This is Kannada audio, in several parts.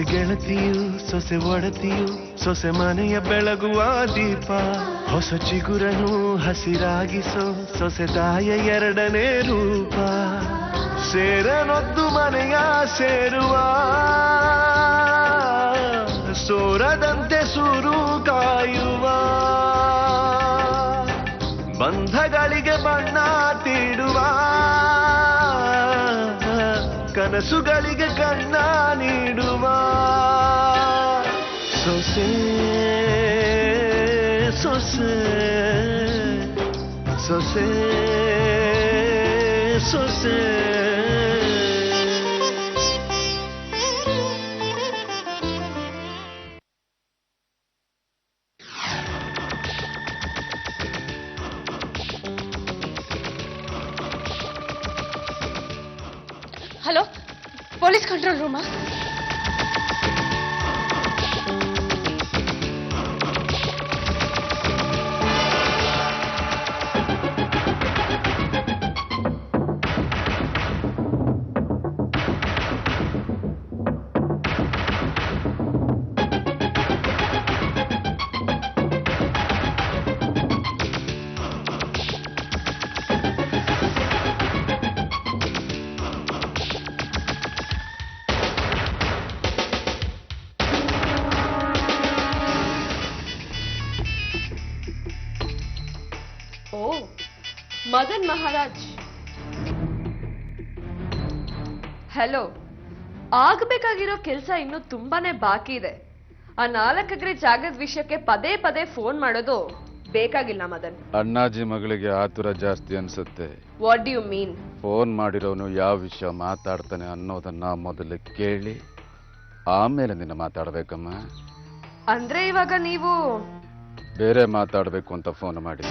ಸೊಸೆ ಗೆಳತಿಯು ಸೊಸೆ ಒಡತಿಯು ಸೊಸೆ ಮನೆಯ ಬೆಳಗುವ ದೀಪ ಹೊಸ ಚಿಗುರನು ಹಸಿರಾಗಿಸೋ ಸೊಸೆ ತಾಯ ಎರಡನೇ ರೂಪ ಸೇರನೊದ್ದು ಮನೆಯ ಸೇರುವ ಸೋರದಂತೆ ಸುರು ಕಾಯುವ ಬಂಧಗಳಿಗೆ ಬಣ್ಣ ತೀಡುವ ಕನಸುಗಳಿಗೆ ಕಣ್ಣ ನೀಡುವ ಸೊಸೆ ಸೊಸೆ ಸೊಸೆ ಸೊಸೆ ಹಲೋ, ಪೊಲೀಸ್ ಕಂಟ್ರೋಲ್ ರೂಮಾ? ಮದನ್ ಮಹಾರಾಜ್, ಹಲೋ. ಆಗಬೇಕಾಗಿರೋ ಕೆಲಸ ಇನ್ನೂ ತುಂಬಾನೇ ಬಾಕಿ ಇದೆ. ಆ 4 ಎಕರೆ ಜಾಗದ ವಿಷಯಕ್ಕೆ ಪದೇ ಪದೇ ಫೋನ್ ಮಾಡೋದು ಬೇಕಾಗಿಲ್ಲ ಮದನ್. ಅಣ್ಣಾಜಿ ಮಗಳಿಗೆ ಆತುರ ಜಾಸ್ತಿ ಅನ್ಸುತ್ತೆ. What do you mean? Phone ಮಾಡಿರೋನು ಯಾವ ವಿಷಯ ಮಾತಾಡ್ತಾನೆ ಅನ್ನೋದನ್ನ ಮೊದಲು ಕೇಳಿ ಆಮೇಲೆ ನಿನ್ನ ಮಾತಾಡ್ಬೇಕಮ್ಮ. ಅಂದ್ರೆ ಇವಾಗ ನೀವು ಬೇರೆ ಮಾತಾಡ್ಬೇಕು ಅಂತ ಫೋನ್ ಮಾಡಿ.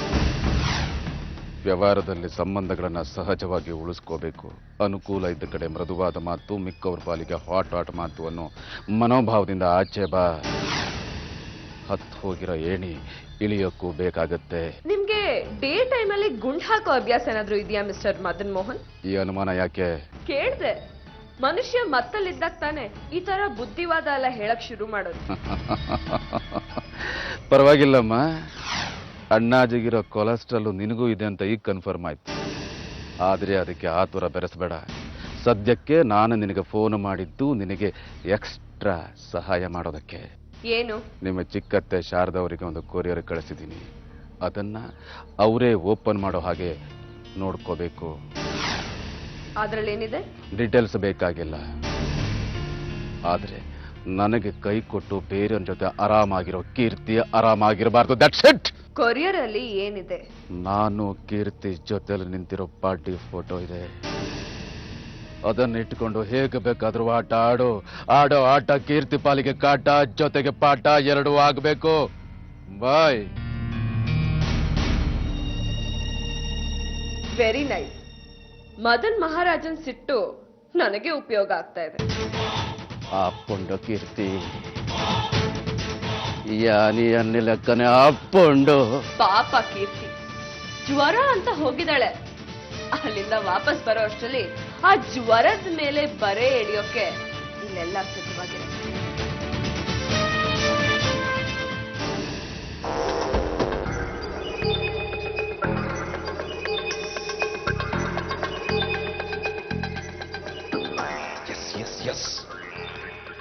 ವ್ಯವಹಾರದಲ್ಲಿ ಸಂಬಂಧಗಳನ್ನ ಸಹಜವಾಗಿ ಉಳಿಸ್ಕೋಬೇಕು. ಅನುಕೂಲ ಇದ್ದ ಕಡೆ ಮೃದುವಾದ ಮಾತು, ಮಿಕ್ಕವ್ರ ಪಾಲಿಗೆ ಹಾಟ್ ಮಾತು ಅನ್ನೋ ಮನೋಭಾವದಿಂದ ಆಚೆ ಬಾ. ಹತ್ತು ಹೋಗಿರೋ ಏಣಿ ಇಳಿಯೋಕ್ಕೂ ಬೇಕಾಗತ್ತೆ. ನಿಮ್ಗೆ ಡೇ ಟೈಮ್ ಅಲ್ಲಿ ಗುಂಡ್ ಹಾಕೋ ಅಭ್ಯಾಸ ಏನಾದ್ರೂ ಇದೆಯಾ ಮಿಸ್ಟರ್ ಮದನ್ ಮೋಹನ್? ಈ ಅನುಮಾನ ಯಾಕೆ? ಕೇಳ್ದೆ. ಮನುಷ್ಯ ಮತ್ತಲ್ಲಿದ್ದಾಗ ತಾನೆ ಈ ತರ ಬುದ್ಧಿವಾದ ಎಲ್ಲ ಹೇಳಕ್ ಶುರು ಮಾಡೋದು. ಪರವಾಗಿಲ್ಲಮ್ಮ, ಅಣ್ಣಾಜಿಗಿರೋ ಕೊಲೆಸ್ಟ್ರಾಲ್ ನಿನಗೂ ಇದೆ ಅಂತ ಈಗ ಕನ್ಫರ್ಮ್ ಆಯ್ತು. ಆದರೆ ಅದಕ್ಕೆ ಆತುರ ಬೆರೆಸಬೇಡ. ಸದ್ಯಕ್ಕೆ ನಾನು ನಿನಗೆ ಫೋನ್ ಮಾಡಿದ್ದು ನಿನಗೆ ಎಕ್ಸ್ಟ್ರಾ ಸಹಾಯ ಮಾಡೋದಕ್ಕೆ. ಏನು? ನಿಮ್ಮ ಚಿಕ್ಕತ್ತೆ ಶಾರದವರಿಗೆ ಒಂದು ಕೊರಿಯರ್ ಕಳಿಸಿದ್ದೀನಿ. ಅದನ್ನ ಅವರೇ ಓಪನ್ ಮಾಡೋ ಹಾಗೆ ನೋಡ್ಕೋಬೇಕು. ಅದ್ರಲ್ಲೇನಿದೆ? ಡೀಟೇಲ್ಸ್ ಬೇಕಾಗಿಲ್ಲ. ಆದ್ರೆ ನನಗೆ ಕೈ ಕೊಟ್ಟು ಬೇರೆಯವ್ರ ಜೊತೆ ಆರಾಮಾಗಿರೋ ಕೀರ್ತಿ ಆರಾಮಾಗಿರಬಾರ್ದು. That's it. ಕೊರಿಯರ್ ಅಲ್ಲಿ ಏನಿದೆ? ನಾನು ಕೀರ್ತಿ ಜೊತೆಲಿ ನಿಂತಿರೋ ಪಾರ್ಟಿ ಫೋಟೋ ಇದೆ. ಅದನ್ನ ಇಟ್ಕೊಂಡು ಹೇಗೆ ಬೇಕಾದ್ರೂ ಆಟ ಆಡೋ ಆಟ ಕೀರ್ತಿ ಪಾಲಿಗೆ ಕಾಟ, ಜೊತೆಗೆ ಪಾಠ ಎರಡೂ ಆಗ್ಬೇಕು. ಬಾಯ್. Very nice. ಮದನ್ ಮಹಾರಾಜನ್ ಸಿಟ್ಟು ನನಗೆ ಉಪಯೋಗ ಆಗ್ತಾ ಇದೆ. ಅಪ್ಪುಂಡು ಕೀರ್ತಿ, ಯಾನಿ ಅನ್ನಿಲಕ್ಕನೆ ಅಪ್ಪುಂಡು. ಪಾಪ ಕೀರ್ತಿ ಜ್ವರ ಅಂತ ಹೋಗಿದ್ದಾಳೆ. ಅಲ್ಲಿಂದ ವಾಪಸ್ ಬರೋ ಅಷ್ಟರಲ್ಲಿ ಆ ಜ್ವರದ ಮೇಲೆ ಬರೆ ಎಳಿಯೋಕೆ ಇಲ್ಲೆಲ್ಲ ಸಿದ್ಧವಾಗಿದೆ.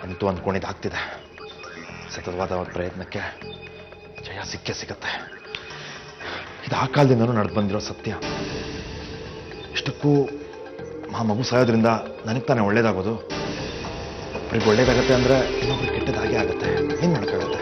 ಅಂತೂ ಅಂದ್ಕೊಂಡಿದ್ದಾಗ್ತಿದೆ. ಸತತವಾದ ಪ್ರಯತ್ನಕ್ಕೆ ಜಯ ಸಿಕ್ಕತ್ತೆ. ಇದು ಆ ಕಾಲದಿಂದನೂ ನಡೆದು ಬಂದಿರೋ ಸತ್ಯ. ಇಷ್ಟಕ್ಕೂ ಆ ಮಗು ಸಾಯೋದ್ರಿಂದ ನನಗೆ ತಾನೇ ಒಳ್ಳೇದಾಗೋದು. ಒಬ್ಬರಿಗೆ ಒಳ್ಳೇದಾಗತ್ತೆ ಅಂದರೆ ಇನ್ನೊಬ್ರಿಗೆ ಕೆಟ್ಟದಾಗೆ ಆಗುತ್ತೆ. ಏನು ಮಾಡೋಕ್ಕಾಗತ್ತೆ?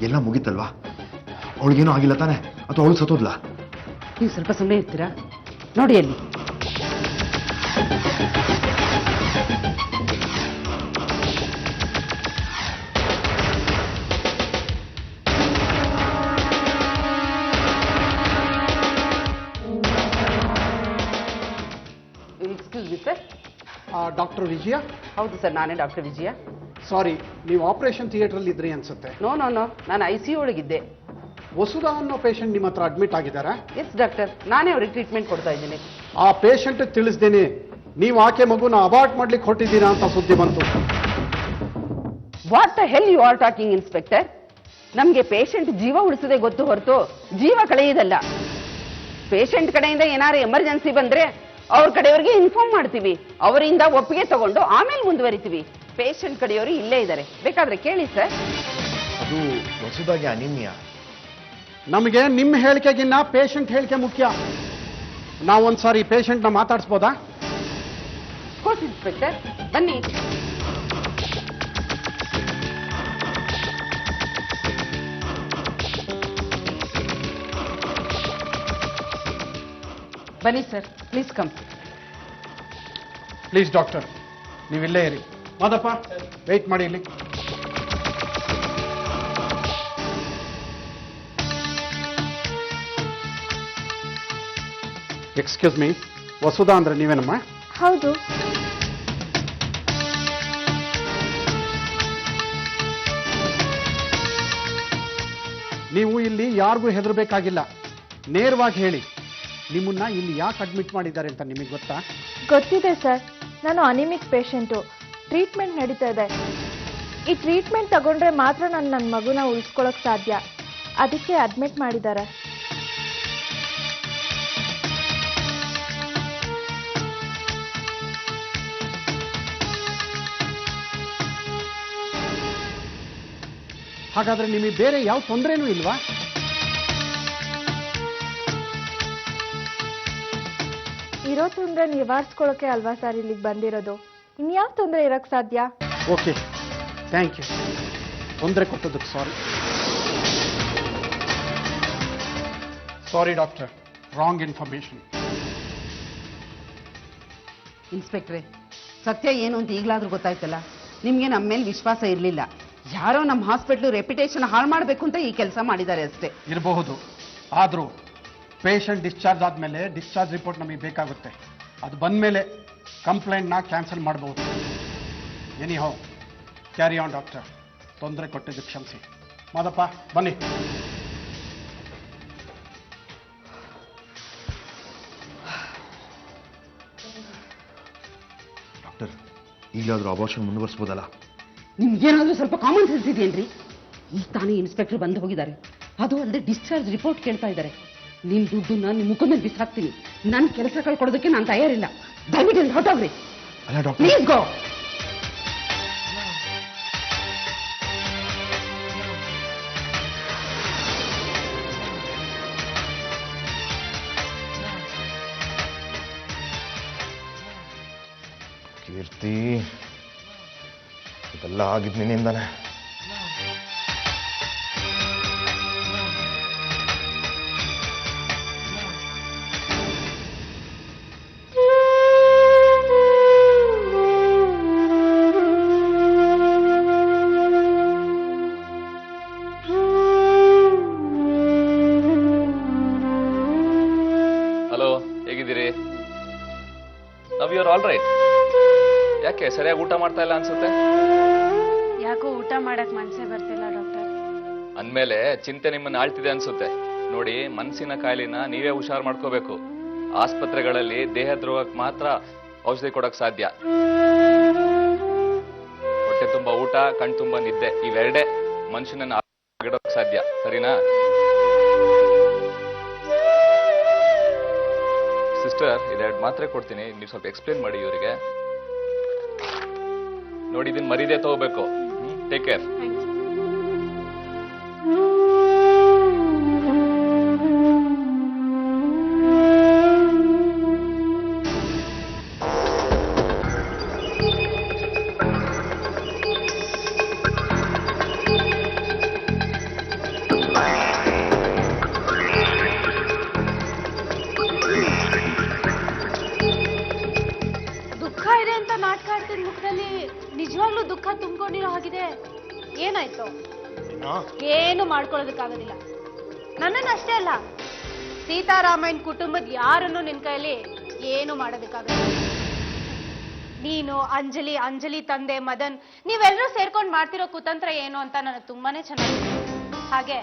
ಎಲ್ಲ ಮುಗಿತಲ್ವಾ? ಅವಳಿಗೇನೂ ಆಗಿಲ್ಲ ತಾನೆ? ಅಥವಾ ಅವಳು ಸತ್ತೋದ್ಲ? ನೀವು ಸ್ವಲ್ಪ ಸಮಯ ಇರ್ತೀರಾ? ನೋಡಿ ಅಲ್ಲಿ. ಡಾಕ್ಟರ್ ವಿಜಯ? ಹೌದು ಸರ್, ನಾನೇ ಡಾಕ್ಟರ್ ವಿಜಯ. ಸಾರಿ, ನೀವು ಆಪರೇಷನ್ ಥಿಯೇಟರ್ ಇದ್ರಿ ಅನ್ಸುತ್ತೆ. ನೋ, ನಾನು ICU ಒಳಗಿದ್ದೆ. ವಸುಧಾ ಅನ್ನೋ ಪೇಷಂಟ್ ನಿಮ್ಮ ಹತ್ರ ಅಡ್ಮಿಟ್ ಆಗಿದ್ದಾರಾ? ಎಸ್ ಡಾಕ್ಟರ್, ನಾನೇ ಅವ್ರಿಗೆ ಟ್ರೀಟ್ಮೆಂಟ್ ಕೊಡ್ತಾ ಇದ್ದೀನಿ. ಆ ಪೇಷಂಟ್ ತಿಳಿಸ್ದೇನೆ ನೀವು ಆಕೆ ಮಗುನ ಅಬಾರ್ಟ್ ಮಾಡ್ಲಿಕ್ಕೆ ಹೊರಟಿದ್ದೀರಾ ಅಂತ ಸುದ್ದಿ ಬಂತು. What the hell you are talking inspector? ನಮಗೆ ಪೇಷಂಟ್ ಜೀವ ಉಳಿಸದೆ ಗೊತ್ತು ಹೊರತು ಜೀವ ಕಳೆಯುವುದಲ್ಲ. ಪೇಷಂಟ್ ಕಡೆಯಿಂದ ಏನಾದ್ರು ಎಮರ್ಜೆನ್ಸಿ ಬಂದ್ರೆ ಅವ್ರ ಕಡೆಯವ್ರಿಗೆ ಇನ್ಫಾರ್ಮ್ ಮಾಡ್ತೀವಿ, ಅವರಿಂದ ಒಪ್ಪಿಗೆ ತಗೊಂಡು ಆಮೇಲೆ ಮುಂದುವರಿತೀವಿ. ಪೇಷಂಟ್ ಕಡೆಯವರು ಇಲ್ಲೇ ಇದ್ದಾರೆ, ಬೇಕಾದ್ರೆ ಕೇಳಿ ಸರ್. ಅದು ವಸುಧಾಗೆ ಅನಿಮಿಯಾ. ನಮಗೆ ನಿಮ್ಮ ಹೇಳಿಕೆಗಿನ್ನ ಪೇಷಂಟ್ ಹೇಳಿಕೆ ಮುಖ್ಯ. ನಾವೊಂದ್ಸಾರಿ ಪೇಷಂಟ್ನ ಮಾತಾಡಿಸ್ಬೋದಾ? ಕೋರ್ಸ್ ಇನ್ಸ್ಪೆಕ್ಟರ್, ಬನ್ನಿ. ಬನ್ನಿ sir, please come. Please doctor, ನೀವಿಲ್ಲೇ ಇರಿ. ಮಾದಪ್ಪ, ವೆಯ್ಟ್ ಮಾಡಿ ಇಲ್ಲಿ. ಎಕ್ಸ್ಕ್ಯೂಸ್ ಮೀ, ವಸುಧಾ ಅಂದ್ರೆ ನೀವೇನಮ್ಮ? ಹೌದು. ನೀವು ಇಲ್ಲಿ ಯಾರಿಗೂ ಹೆದರಬೇಕಾಗಿಲ್ಲ, ನೇರವಾಗಿ ಹೇಳಿ, ನಿಮ್ಮನ್ನ ಇಲ್ಲಿ ಯಾಕೆ ಅಡ್ಮಿಟ್ ಮಾಡಿದ್ದಾರೆ ಅಂತ ನಿಮಗೆ ಗೊತ್ತಾ? ಗೊತ್ತಿದೆ ಸರ್, ನಾನು ಅನಿಮಿಕ್ ಪೇಷಂಟು. ಟ್ರೀಟ್ಮೆಂಟ್ ನಡೀತಾ ಇದೆ. ಈ ಟ್ರೀಟ್ಮೆಂಟ್ ತಗೊಂಡ್ರೆ ಮಾತ್ರ ನಾನು ನನ್ನ ಮಗುನ ಉಳಿಸ್ಕೊಳ್ಳೋಕೆ ಸಾಧ್ಯ. ಅದಕ್ಕೆ ಅಡ್ಮಿಟ್ ಮಾಡಿದ್ದಾರೆ. ಹಾಗಾದ್ರೆ ನಿಮಗೆ ಬೇರೆ ಯಾವ ತೊಂದರೆನೂ ಇಲ್ವಾ? ಇರೋ ತೊಂದರೆ ನಿವಾರಿಸ್ಕೊಳ್ಳೋಕೆ ಅಲ್ವಾ ಸರ್ ಇಲ್ಲಿಗೆ ಬಂದಿರೋದು. ಇನ್ಯಾವ ತೊಂದರೆ ಇರೋಕ್ಕೆ ಸಾಧ್ಯ? Okay, thank you. ತೊಂದರೆ ಕೊಟ್ಟದಕ್ಕೆ ಸಾರಿ ಡಾಕ್ಟರ್, ರಾಂಗ್ ಇನ್ಫಾರ್ಮೇಶನ್. ಇನ್ಸ್ಪೆಕ್ಟ್ರೆ, ಸತ್ಯ ಏನು ಅಂತ ಈಗಲಾದ್ರೂ ಗೊತ್ತಾಯ್ತಲ್ಲ. ನಿಮ್ಗೆ ನಮ್ಮ ಮೇಲೆ ವಿಶ್ವಾಸ ಇರಲಿಲ್ಲ. ಯಾರೋ ನಮ್ಮ ಹಾಸ್ಪಿಟ್ಲು ರೆಪ್ಯುಟೇಷನ್ ಹಾಳು ಮಾಡಬೇಕು ಅಂತ ಈ ಕೆಲಸ ಮಾಡಿದ್ದಾರೆ ಅಷ್ಟೇ. ಇರಬಹುದು, ಆದರೂ ಪೇಷಂಟ್ ಡಿಸ್ಚಾರ್ಜ್ ಆದಮೇಲೆ ಡಿಸ್ಚಾರ್ಜ್ ರಿಪೋರ್ಟ್ ನಮಗೆ ಬೇಕಾಗುತ್ತೆ. ಅದು ಬಂದ ಮೇಲೆ ಕಂಪ್ಲೇಂಟ್ನ ಕ್ಯಾನ್ಸಲ್ ಮಾಡಬಹುದು. Any how, carry on doctor. ತೊಂದರೆ ಕೊಟ್ಟಿದ್ದಕ್ಕೆ ಕ್ಷಮಿಸಿ. ಮಾದಪ್ಪ, ಬನ್ನಿ. ಡಾಕ್ಟರ್, ಈಗಲಾದರೂ ಅಬಾರ್ಷನ್ ಮುಂದುವರಿಸ್ಬೋದಲ್ಲ? ನಿಮ್ಗೇನಾದ್ರೂ ಸ್ವಲ್ಪ ಕಾಮನ್ ಸೆನ್ಸ್ ಇದೆಯೇನ್ರಿ? ಈಗ ತಾನೇ ಇನ್ಸ್ಪೆಕ್ಟರ್ ಬಂದು ಹೋಗಿದ್ದಾರೆ. ಅದು ಅಲ್ಲದೆ ಡಿಸ್ಚಾರ್ಜ್ ರಿಪೋರ್ಟ್ ಕೇಳ್ತಾ ಇದ್ದಾರೆ. ನಿಮ್ ದುಡ್ಡನ್ನ ನಿಮ್ಮ ಮುಖ ಮೇಲೆ ಬಿಸಾಕ್ತೀನಿ. ನನ್ನ ಕೆಲಸ ಕಳ್ಕೊಡೋದಕ್ಕೆ ನಾನು ತಯಾರಿಲ್ಲ. ದಯವಿಟ್ಟು ಹೊರಟೋಗ್ರಿ. ಅಲ್ಲ ಡಾಕ್ಟರ್, ಪ್ಲೀಸ್ ಗೋ. ಕೀರ್ತಿ, ಇದೆಲ್ಲ ಆಗಿದ್ ನಿನ್ನಿಂದಾನೆ. ಹಲೋ, ಹೇಗಿದ್ದೀರಿ? Now you are all right. ಯಾಕೆ ಸರಿಯಾಗಿ ಊಟ ಮಾಡ್ತಾ ಇಲ್ಲ ಅನ್ಸುತ್ತೆ? ಯಾಕೋ ಊಟ ಮಾಡಕ್ ಮನ್ಸೇ ಬರ್ತಿಲ್ಲ ಡಾಕ್ಟರ್. ಅಂದ್ಮೇಲೆ ಚಿಂತೆ ನಿಮ್ಮನ್ನ ಆಳ್ತಿದೆ ಅನ್ಸುತ್ತೆ. ನೋಡಿ, ಮನಸ್ಸಿನ ಕಾಯಿಲೆನ ನೀವೇ ಹುಷಾರ್ ಮಾಡ್ಕೋಬೇಕು. ಆಸ್ಪತ್ರೆಗಳಲ್ಲಿ ದೇಹದ್ರೋಹಕ್ಕೆ ಮಾತ್ರ ಔಷಧಿ ಕೊಡಕ್ ಸಾಧ್ಯ. ಹೊಟ್ಟೆ ತುಂಬಾ ಊಟ, ಕಣ್ ತುಂಬಾ ನಿದ್ದೆ, ಇವೆರಡೇ ಮನುಷ್ಯನನ್ನ ಆಗಿಡೋಕ್ ಸಾಧ್ಯ. ಸರಿನಾ ಸಿಸ್ಟರ್? ಇದೆರಡು ಮಾತ್ರೆ ಕೊಡ್ತೀನಿ, ನೀವು ಸ್ವಲ್ಪ ಎಕ್ಸ್ಪ್ಲೇನ್ ಮಾಡಿ ಇವರಿಗೆ. ನೋಡಿ, ಇದನ್ನ ಮರೀದೆ ತಗೋಬೇಕು. Take care. ದುಃಖ ಇದೆ ಅಂತ ನಾಟಕ ಆಡ್ತಿದ್ದ ಮುಖದಲ್ಲಿ ನಿಜವಾಗ್ಲೂ ದುಃಖ ತುಂಬಿಕೊಂಡಿರೋ ಹಾಗಿದೆ. ಏನಾಯ್ತು? ಏನು ಮಾಡ್ಕೊಳ್ಳೋದಕ್ಕಾಗೋದಿಲ್ಲ. ನನ್ನನ್ನಷ್ಟೇ ಅಲ್ಲ, ಸೀತಾರಾಮಯ್ಯನ ಕುಟುಂಬದ ಯಾರನ್ನು ನಿನ್ ಕೈಯಲ್ಲಿ ಏನು ಮಾಡೋದಕ್ಕಾಗಲ್ಲ. ನೀನು ಅಂಜಲಿ, ಅಂಜಲಿ ತಂದೆ ಮದನ್, ನೀವೆಲ್ಲರೂ ಸೇರ್ಕೊಂಡು ಮಾಡ್ತಿರೋ ಕುತಂತ್ರ ಏನು ಅಂತ ನನಗೆ ತುಂಬಾನೇ ಚೆನ್ನಾಗಿದೆ. ಹಾಗೆ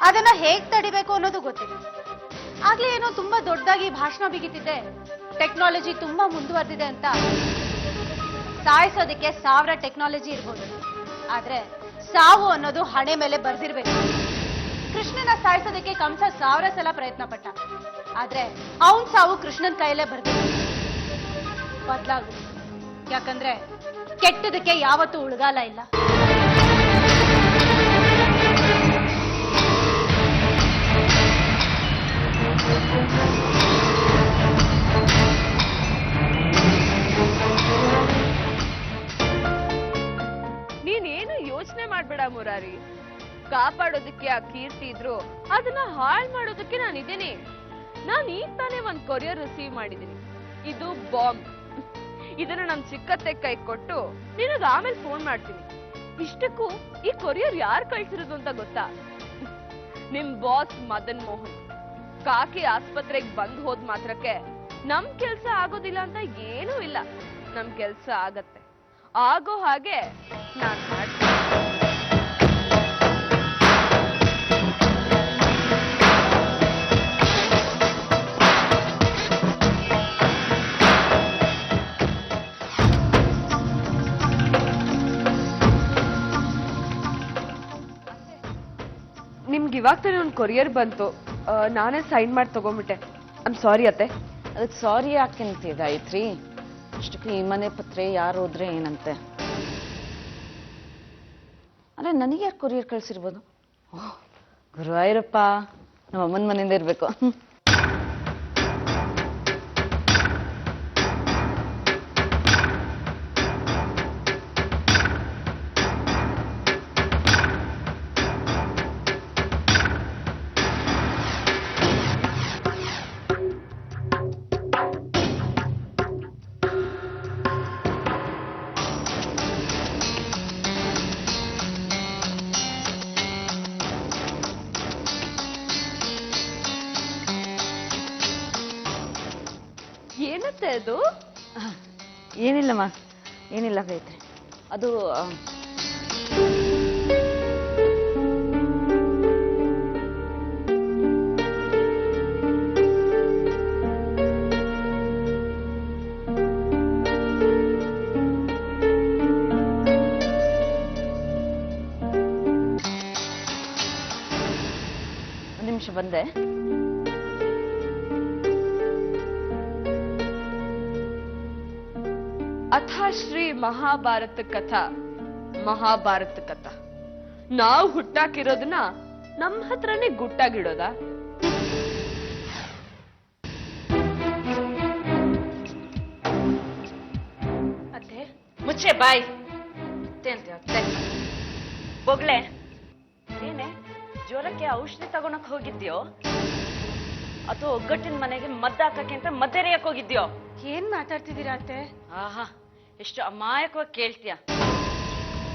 ಅದನ್ನ ಹೇಗ್ ತಡಿಬೇಕು ಅನ್ನೋದು ಗೊತ್ತಿದೆ. ಆಗ್ಲೇ ಏನೋ ತುಂಬಾ ದೊಡ್ಡದಾಗಿ ಭಾಷಣ ಬಿಗಿತಿದ್ದೆ, ಟೆಕ್ನಾಲಜಿ ತುಂಬಾ ಮುಂದುವರೆದಿದೆ ಅಂತ. ಸಾಯಿಸೋದಕ್ಕೆ 1000 ಟೆಕ್ನಾಲಜಿ ಇರ್ಬೋದು, ಆದ್ರೆ ಸಾವು ಅನ್ನೋದು ಹಣೆ ಮೇಲೆ ಬರ್ದಿರ್ಬೇಕು. ಕೃಷ್ಣನ ಸಾಯಿಸೋದಕ್ಕೆ ಕಂಸ 1000 ಸಲ ಪ್ರಯತ್ನ ಪಟ್ಟ, ಆದ್ರೆ ಅವನ್ ಸಾವು ಕೃಷ್ಣನ್ ಕೈಯಲ್ಲೇ ಬರ್ದಿದೆ. ಬದಲಾಗು, ಯಾಕಂದ್ರೆ ಕೆಟ್ಟದಕ್ಕೆ ಯಾವತ್ತೂ ಉಳ್ಗಾಲ ಇಲ್ಲ. ನೀನೇನು ಯೋಚನೆ ಮಾಡ್ಬೇಡ ಮುರಾರಿ. ಕಾಪಾಡೋದಕ್ಕೆ ಆ ಕೀರ್ತಿ ಇದ್ರು ಅದನ್ನ ಹಾಳು ಮಾಡೋದಕ್ಕೆ ನಾನಿದ್ದೀನಿ. ನಾನು ಈಗ ತಾನೇ ಒಂದ್ ಕೊರಿಯರ್ ರಿಸೀವ್ ಮಾಡಿದ್ದೀನಿ. ಇದು ಬಾಂಬ್. ಇದನ್ನ ನಮ್ ಚಿಕ್ಕತ್ತೆ ಕೈ ಕೊಟ್ಟು ನಿನಗ ಆಮೇಲೆ ಫೋನ್ ಮಾಡ್ತೀನಿ. ಇಷ್ಟಕ್ಕೂ ಈ ಕೊರಿಯರ್ ಯಾರು ಕಳ್ಸಿರೋದು ಅಂತ ಗೊತ್ತಾ? ನಿಮ್ ಬಾಸ್ ಮದನ್ ಮೋಹನ್. ಕಾಕಿ ಆಸ್ಪತ್ರೆಗೆ ಬಂದ್ ಹೋದ್ ಮಾತ್ರಕ್ಕೆ ನಮ್ ಕೆಲ್ಸ ಆಗೋದಿಲ್ಲ ಅಂತ ಏನೂ ಇಲ್ಲ. ನಮ್ ಕೆಲ್ಸ ಆಗತ್ತೆ. ಆಗೋ ಹಾಗೆ ನಾನ್ ಮಾಡ್ತೀನಿ. ನಿಮ್ಗೆ ಇವಾಗ ತಾನೇ ಒಂದು ಕೊರಿಯರ್ ಬಂತು, ನಾನೇ ಸೈನ್ ಮಾಡಿ ತಗೊಂಡ್ಬಿಟ್ಟೆ. ಐಮ್ ಸಾರಿ ಅತ್ತೆ. ಅದಕ್ಕೆ ಸಾರಿ ಯಾಕೆಂತ ಗಾಯತ್ರಿ? ಅಷ್ಟಕ್ಕೆ ಈ ಮನೆ ಪತ್ರೆ ಯಾರು ಹೋದ್ರೆ ಏನಂತೆ? ಅರೆ ನನಗೆ ಯಾಕೆ ಕೊರಿಯರ್ ಕಳ್ಸಿರ್ಬೋದು? ಓಹ್ ಗುರುವಾಯೂರಪ್ಪ, ನಮ್ಮ ಅಮ್ಮನ ಮನೆಯಿಂದ ಇರ್ಬೇಕು. ಏನತ್ತೆ ಅದು? ಏನಿಲ್ಲಮ್ಮ, ಏನಿಲ್ಲ ಗಾಯತ್ರಿ. ಅದು ಒಂದು ನಿಮಿಷ ಬಂದೆ. ಅಥಾಶ್ರೀ ಮಹಾಭಾರತ ಕಥಾ, ಮಹಾಭಾರತ ಕಥಾ. ನಾವು ಹುಟ್ಟಾಕಿರೋದನ್ನ ನಮ್ಮ ಹತ್ರನೇ ಗುಟ್ಟಾಗಿಡೋದ? ಅತ್ತೆ ಮುಚ್ಚೆ ಬಾಯ್. ಅತ್ತೆ ಬೊಗ್ಳೆ, ಏನೇ ಜ್ವರಕ್ಕೆ ಔಷಧಿ ತಗೊಳಕ್ ಹೋಗಿದ್ಯೋ ಅಥವಾ ಒಗ್ಗಟ್ಟಿನ ಮನೆಗೆ ಮದ್ದು ಹಾಕಕ್ಕೆ ಅಂತ ಮದ್ದೆರೆಯಕ್ ಹೋಗಿದ್ಯೋ? ಏನ್ ಮಾತಾಡ್ತಿದ್ದೀರಾ ಅತ್ತೆ? ಆಹಾ, ಎಷ್ಟು ಅಮಾಯಕವಾಗಿ ಕೇಳ್ತೀಯ.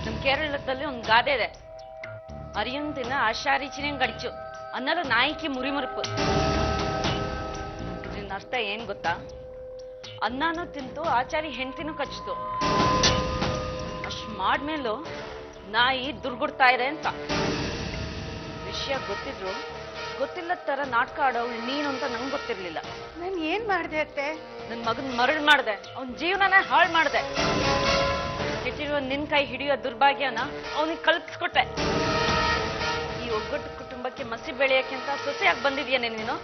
ನಮ್ ಕೇರಳದಲ್ಲಿ ಒಂದ್ ಗಾದೆ ಇದೆ, ಅರಿಯುಂತಿನ ಆಶಾರಿಚಿನ ಗಡಿಚು ಅನ್ನಲು ನಾಯಿಕಿ ಮುರಿಮುರುಪು. ಇದನ್ನ ಅರ್ಥ ಏನ್ ಗೊತ್ತಾ? ಅನ್ನನೂ ತಿಂತು ಆಚಾರಿ ಹೆಂಡತಿನೂ ಕಚ್ಚಿತು. ಅಷ್ಟ್ ಮಾಡ್ಮೇಲೂ ನಾಯಿ ದುರ್ಗುಡ್ತಾ ಇದೆ ಅಂತ. ವಿಷಯ ಗೊತ್ತಿದ್ರು ಗೊತ್ತಿಲ್ಲದ ತರ ನಾಟಕ ಆಡೋಳು ನೀನು ಅಂತ ನಂಗೆ ಗೊತ್ತಿರ್ಲಿಲ್ಲ. ನಾನು ಏನ್ ಮಾಡ್ದೆ ಅತ್ತೆ? ನನ್ ಮಗನ್ ಮರಳು ಮಾಡ್ದೆ, ಅವನ್ ಜೀವನನ ಹಾಳು ಮಾಡ್ದೆ. ಕೆಟ್ಟಿರುವ ನಿನ್ ಕೈ ಹಿಡಿಯೋ ದುರ್ಭಾಗ್ಯನ ಅವನಿಗೆ ಕಲ್ಪಿಸ್ಕೊಟ್ಟೆ. ಈ ಒಗ್ಗಟ್ಟು ಕುಟುಂಬಕ್ಕೆ ಮಸಿ ಬೆಳೆಯಕ್ಕೆ ಅಂತ ಸೊಸೆಯಾಗಿ ಬಂದಿದ್ಯಾನೆ ನೀನು?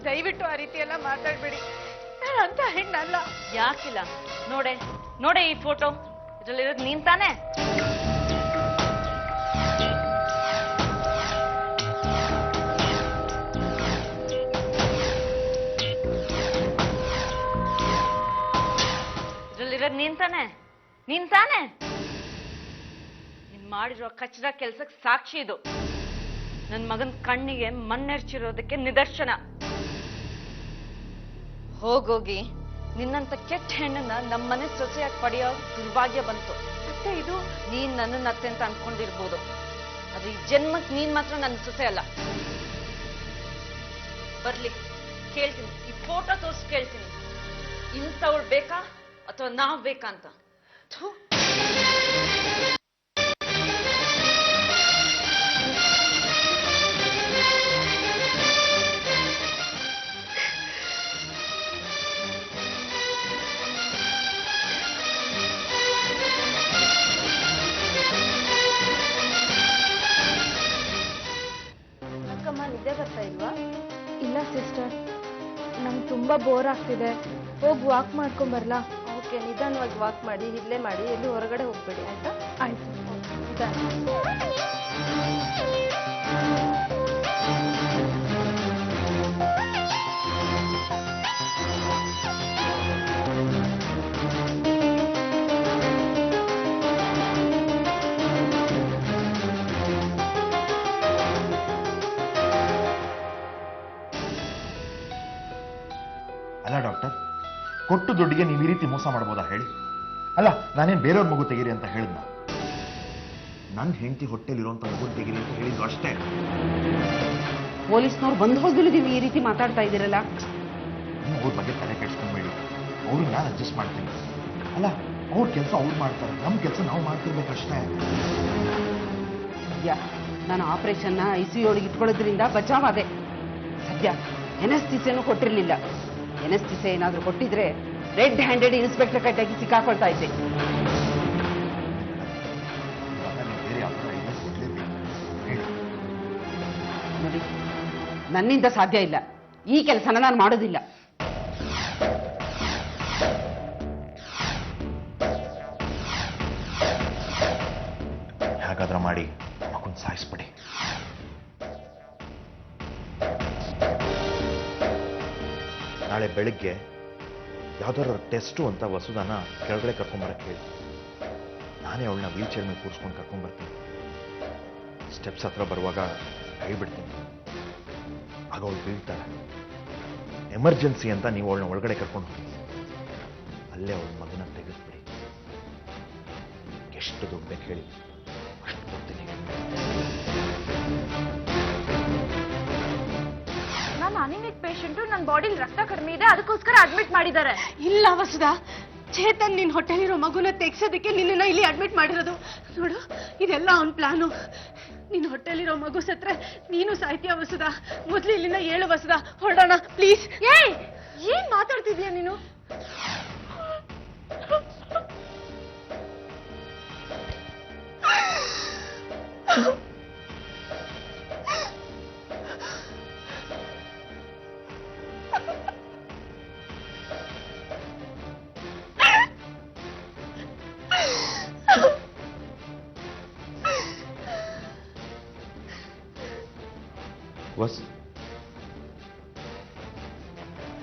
ದಯವಿಟ್ಟು ಆ ರೀತಿ ಎಲ್ಲ ಮಾತಾಡ್ಬೇಡಿ. ನಾನು ಅಂತ ಹೆಣ್ಣಲ್ಲ. ಯಾಕಿಲ್ಲ? ನೋಡೆ ಈ ಫೋಟೋ, ಇದ್ರಲ್ಲಿರೋದು ನೀನ್ ತಾನೇ? ಇದ್ರಲ್ಲಿರೋದು ನೀನ್ ತಾನೇ? ನೀನ್ ಮಾಡಿರೋ ಕಚ್ಚಡ ಕೆಲ್ಸಕ್ಕೆ ಸಾಕ್ಷಿ ಇದು. ನನ್ ಮಗನ್ ಕಣ್ಣಿಗೆ ಮಣ್ಣೆರ್ಚಿರೋದಕ್ಕೆ ನಿದರ್ಶನ. ಹೋಗೋಗಿ ನಿನ್ನಂತ ಕೆಟ್ಟ ಹೆಣ್ಣನ್ನ ನಮ್ಮನೆ ಸೊಸೆಯಾಗಿ ಪಡೆಯೋ ದುರ್ಭಾಗ್ಯ ಬಂತು. ಮತ್ತೆ ಇದು ನೀನ್ ನನ್ನನ್ನ ಅತ್ತೆ ಅಂತ ಅನ್ಕೊಂಡಿರ್ಬೋದು, ಆದ್ರೆ ಈ ಜನ್ಮಕ್ ನೀನ್ ಮಾತ್ರ ನನ್ನ ಸೊಸೆ ಅಲ್ಲ. ಬರ್ಲಿ ಕೇಳ್ತೀನಿ, ಈ ಫೋಟೋ ತೋರ್ಸಿ ಕೇಳ್ತೀನಿ, ಇಂಥವಳು ಬೇಕಾ ಅಥವಾ ನಾವ್ ಬೇಕಂತ? ಥು. ನಿದ್ದೆ ಬರ್ತಾ ಇಲ್ವಾ? ಇಲ್ಲ ಸಿಸ್ಟರ್, ನಂಗೆ ತುಂಬ ಬೋರ್ ಆಗ್ತಿದೆ. ಹೋಗಿ ವಾಕ್ ಮಾಡ್ಕೊಂಬರ್ಲಾ? ಓಕೆ, ನಿಧಾನವಾಗಿ ವಾಕ್ ಮಾಡಿ, ಇಲ್ಲೇ ಮಾಡಿ, ಎಲ್ಲಿ ಹೊರಗಡೆ ಹೋಗ್ಬೇಡಿ ಆಯ್ತಾ? ಆಯ್ತು, ಅಲ್ಲ ಡಾಕ್ಟರ್, ಕೊಟ್ಟು ದುಡ್ಡಿಗೆ ನೀವು ಈ ರೀತಿ ಮೋಸ ಮಾಡ್ಬೋದಾ ಹೇಳಿ? ಅಲ್ಲ, ನಾನೇನು ಬೇರೆಯವ್ರ ಮಗು ತೆಗೀರಿ ಅಂತ ಹೇಳಿದ್ನ? ನನ್ನ ಹೆಂಡತಿ ಹೊಟ್ಟೆಲಿರುವಂತ ಮಗು ತೆಗೀರಿ ಅಂತ ಹೇಳಿದ್ದು ಅಷ್ಟೇ. ಪೊಲೀಸ್ನವ್ರು ಬಂದು ಹೋದ್ಮೇಲೆ ನೀವು ಈ ರೀತಿ ಮಾತಾಡ್ತಾ ಇದ್ದೀರಲ್ಲ? ನೀವು ಅವ್ರ ಬಗ್ಗೆ ತಲೆ ಕೆಡ್ಸ್ಕೊಂಡ್ಬೇಡಿ. ಅವ್ರಿಗೆ ನಾನು ಅಡ್ಜಸ್ಟ್ ಮಾಡ್ತೀನಿ. ಅಲ್ಲ, ಅವ್ರ ಕೆಲಸ ಅವ್ರು ಮಾಡ್ತಾರೆ, ನಮ್ಮ ಕೆಲಸ ನಾವು ಮಾಡ್ತಿರ್ಬೇಕಷ್ಟೇ. ಸದ್ಯ ನಾನು ಆಪರೇಷನ್ನ ICU ಒಳಗೆ ಇಟ್ಕೊಳ್ಳೋದ್ರಿಂದ ಬಚಾವಾದೆ. ಸದ್ಯ ಎನಸ್ತಿಸೇನೂ ಕೊಟ್ಟಿರಲಿಲ್ಲ. ಎನಸ್ತಿಸೆ ಏನಾದರೂ ಕೊಟ್ಟಿದ್ರೆ ರೆಡ್ ಹ್ಯಾಂಡೆಡ್ ಇನ್ಸ್ಪೆಕ್ಟರ್ ಕಟ್ಟಾಗಿ ಸಿಕ್ಕಾಕೊಳ್ತಾ ಇದ್ದೆ. ನೋಡಿ, ನನ್ನಿಂದ ಸಾಧ್ಯ ಇಲ್ಲ. ಈ ಕೆಲಸನ ನಾನು ಮಾಡೋದಿಲ್ಲ. ಹಾಗಾದ್ರೆ ಮಾಡಿ ಮಗುನ್ ಸಾಯಿಸ್ಬಿಡಿ. ನಾಳೆ ಬೆಳಿಗ್ಗೆ ಯಾವ್ದಾದ್ರು ಟೆಸ್ಟು ಅಂತ ವಸುದಾನ ಕೆಳಗಡೆ ಕರ್ಕೊಂಬರಕ್ಕೆ ಹೇಳಿ. ನಾನೇ ಅವಳನ್ನ ವೀಲ್ ಚೇರ್ ಮೇಲೆ ಕೂರಿಸ್ಕೊಂಡು ಕರ್ಕೊಂಡ್ಬರ್ತೀನಿ. ಸ್ಟೆಪ್ಸ್ ಹತ್ರ ಬರುವಾಗ ಕೈ ಬಿಡ್ತೀನಿ. ಆಗ ಅವಳು ಬೀಳ್ತಾಳೆ. ಎಮರ್ಜೆನ್ಸಿ ಅಂತ ನೀವು ಅವಳನ್ನ ಒಳಗಡೆ ಕರ್ಕೊಂಡು ಹೋಗಿ ಅಲ್ಲೇ ಅವಳ ಮಗನ ತೆಗೆದ್ಬಿಡಿ. ಎಷ್ಟು ದುಡ್ಡು ಬೇಕು ಹೇಳಿ, ಅಷ್ಟು ಕೊಡ್ತೀನಿ. ನಾನು ಅನಿಮಿಕ್ ಪೇಷಂಟು, ನನ್ನ ಬಾಡಿಲಿ ರಕ್ತ ಕಡಿಮೆ ಇದೆ, ಅದಕ್ಕೋಸ್ಕರ ಅಡ್ಮಿಟ್ ಮಾಡಿದ್ದಾರೆ. ಇಲ್ಲ ವಸುಧಾ, ಚೇತನ್ ನಿನ್ ಹೊಟ್ಟೆಲಿರೋ ಮಗುನ ತೆಗ್ಸೋದಕ್ಕೆ ನಿನ್ನನ್ನ ಇಲ್ಲಿ ಅಡ್ಮಿಟ್ ಮಾಡಿರೋದು. ನೋಡು, ಇದೆಲ್ಲ ಅವನ್ ಪ್ಲಾನು. ನಿನ್ ಹೊಟ್ಟೆಲಿರೋ ಮಗು ಸತ್ರೆ ನೀನು ಸಾಯ್ತೀಯ ವಸುಧಾ. ಮೊದ್ಲು ಇಲ್ಲಿಂದ ಹೇಳು ವಸುಧಾ, ಹೊರಡೋಣ ಪ್ಲೀಸ್. ಏನ್ ಮಾತಾಡ್ತಿದ್ಯಾ ನೀನು?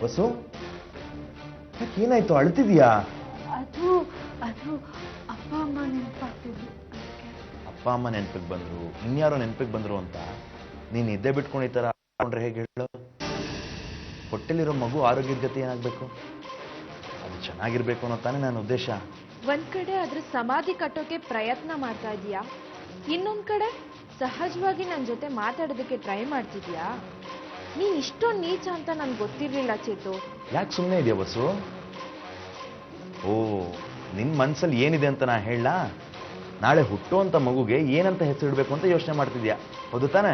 ವಸು, ಏನಾಯ್ತು? ಅಳ್ತಿದ್ಯಾ? ಅದು ಅದು ಅಪ್ಪ ಅಮ್ಮ ನೆನಪಾಗ್ತಿದ್ರು. ಅಪ್ಪ ಅಮ್ಮ ನೆನಪಿಗೆ ಬಂದ್ರು, ಇನ್ಯಾರೋ ನೆನಪಿಗೆ ಬಂದ್ರು ಅಂತ ನೀನ್ ನಿದ್ದೆ ಬಿಟ್ಕೊಂಡು ಈ ತರ ಆಡ್ಕೊಂಡ್ರೆ ಹೇಗೆ ಹೇಳು? ಹೊಟ್ಟೆಲಿರೋ ಮಗು ಆರೋಗ್ಯದ ಗತಿ ಏನಾಗ್ಬೇಕು? ಅದು ಚೆನ್ನಾಗಿರ್ಬೇಕು ಅನ್ನೋ ತಾನೇ ನನ್ನ ಉದ್ದೇಶ. ಒಂದ್ ಕಡೆ ಅದ್ರ ಸಮಾಧಿ ಕಟ್ಟೋಕೆ ಪ್ರಯತ್ನ ಮಾಡ್ತಾ ಇದೀಯಾ, ಇನ್ನೊಂದ್ ಕಡೆ ಸಹಜವಾಗಿ ನನ್ನ ಜೊತೆ ಮಾತಾಡೋದಕ್ಕೆ ಟ್ರೈ ಮಾಡ್ತಿದ್ಯಾ. ನೀನ್ ಇಷ್ಟೊಂದು ನೀಚ ಅಂತ ನನ್ಗೆ ಗೊತ್ತಿರ್ಲಿಲ್ಲ ಚೇತು. ಯಾಕೆ ಸುಮ್ಮನೆ ಇದೆಯಾ ಬಸ್ಸು? ಓ, ನಿನ್ ಮನ್ಸಲ್ಲಿ ಏನಿದೆ ಅಂತ ನಾ ಹೇಳ? ನಾಳೆ ಹುಟ್ಟುವಂತ ಮಗುಗೆ ಏನಂತ ಹೆಸರಿಡ್ಬೇಕು ಅಂತ ಯೋಚನೆ ಮಾಡ್ತಿದ್ಯಾ, ಹೌದು ತಾನೆ?